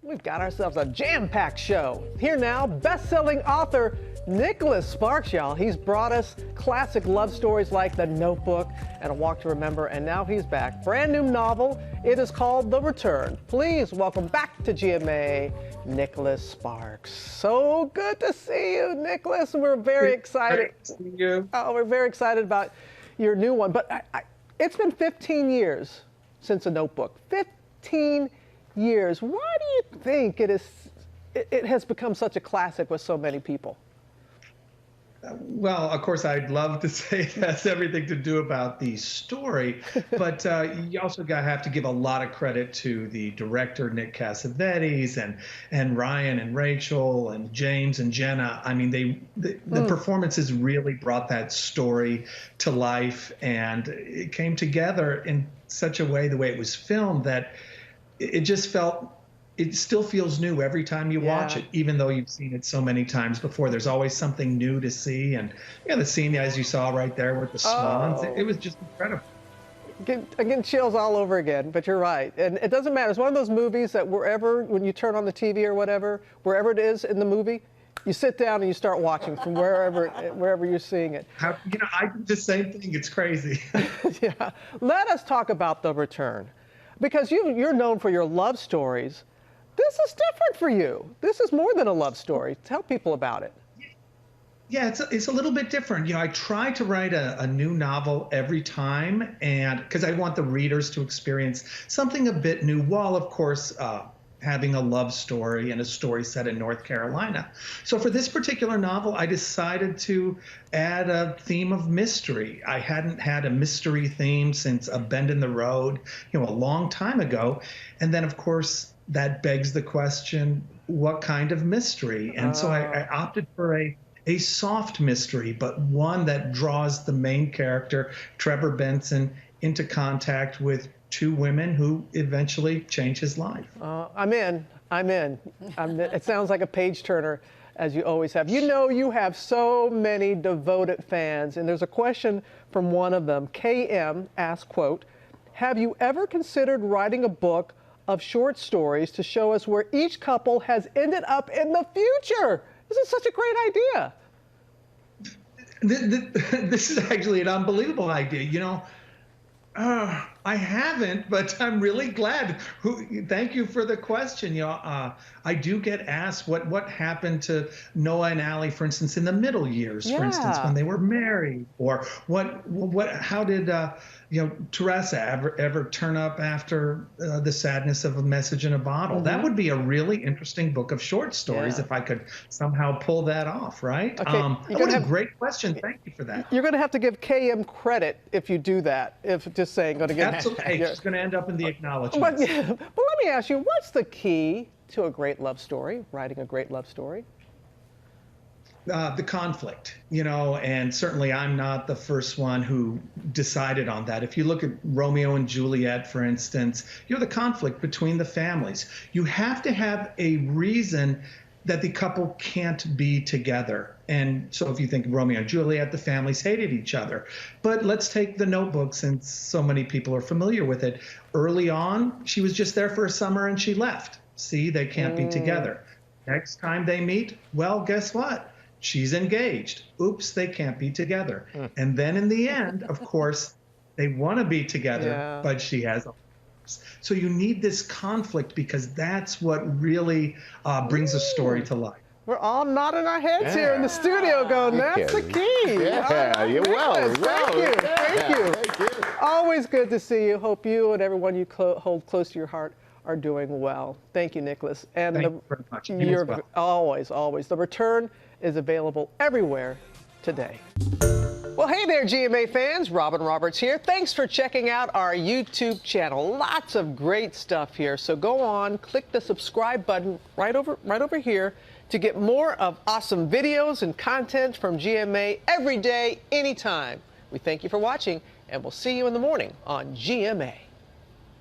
We've got ourselves a jam-packed show. Here now, best-selling author Nicholas Sparks, y'all. He's brought us classic love stories like The Notebook and A Walk to Remember, and now he's back. Brand new novel. It is called The Return. Please welcome back to GMA, Nicholas Sparks. So good to see you, Nicholas. We're very excited. Great to see you. Oh, we're very excited about your new one. But it's been 15 years since The Notebook. 15 years. Why do you think it has become such a classic with so many people? Well, of course, I'd love to say it has everything to do about the story, but you also have to give a lot of credit to the director, Nick Cassavetes, and Ryan and Rachel and James and Jenna. I mean, the performances really brought that story to life, and it came together in such a way, the way it was filmed, that it just felt, it still feels new every time you watch it, even though you've seen it so many times before. There's always something new to see. And the scene, as you saw right there with the swans, it was just incredible. Again, chills all over again, but you're right. And it doesn't matter. It's one of those movies that when you turn on the TV or whatever, wherever it is in the movie, you sit down and you start watching from wherever you're seeing it. I do the same thing. It's crazy. Yeah. Let us talk about The Return, because you're known for your love stories. This is different for you. This is more than a love story. Tell people about it. Yeah, it's a little bit different. I try to write a new novel every time, and because I want the readers to experience something a bit new, while of course having a love story and a story set in North Carolina. So for this particular novel, I decided to add a theme of mystery. I hadn't had a mystery theme since A Bend in the Road, a long time ago. And then of course, that begs the question, what kind of mystery? And so I opted for a soft mystery, but one that draws the main character, Trevor Benson, into contact with two women who eventually change his life. I'm in. It sounds like a page turner, as you always have. You have so many devoted fans, and there's a question from one of them. KM asked, quote, "Have you ever considered writing a book of short stories to show us where each couple has ended up in the future?" This is such a great idea. This is actually an unbelievable idea. I haven't, but I'm really glad. Thank you for the question. I do get asked what happened to Noah and Allie, for instance, in the middle years, for instance, when they were married, or how did Teresa ever turn up after the sadness of A Message in a Bottle? That would be a really interesting book of short stories if I could somehow pull that off, right? Okay, that was a great question. Thank you for that. You're going to have to give KM credit if you do that. If just saying, going to get. Absolutely, it's going to end up in the acknowledgments. But let me ask you, what's the key to a great love story? Writing a great love story? The conflict, and certainly I'm not the first one who decided on that. If you look at Romeo and Juliet, for instance, the conflict between the families. You have to have a reason that the couple can't be together. And so if you think of Romeo and Juliet, the families hated each other. But let's take The Notebook, since so many people are familiar with it. Early on, she was just there for a summer and she left. See, they can't be together. Next time they meet, well, guess what? She's engaged. Oops, they can't be together. And then in the end, of course, they want to be together, but she has a. So you need this conflict, because that's what really brings a story to life. We're all nodding our heads here in the studio going, that's the key. Yeah, you're well. Thank you. Always good to see you. Hope you and everyone you hold close to your heart are doing well. Thank you, Nicholas. And Thank you very much. You as well. Always. The Return is available everywhere today. Well, hey there, GMA fans. Robin Roberts here. Thanks for checking out our YouTube channel. Lots of great stuff here. So go on, click the subscribe button right over here to get more of awesome videos and content from GMA every day, anytime. We thank you for watching, and we'll see you in the morning on GMA.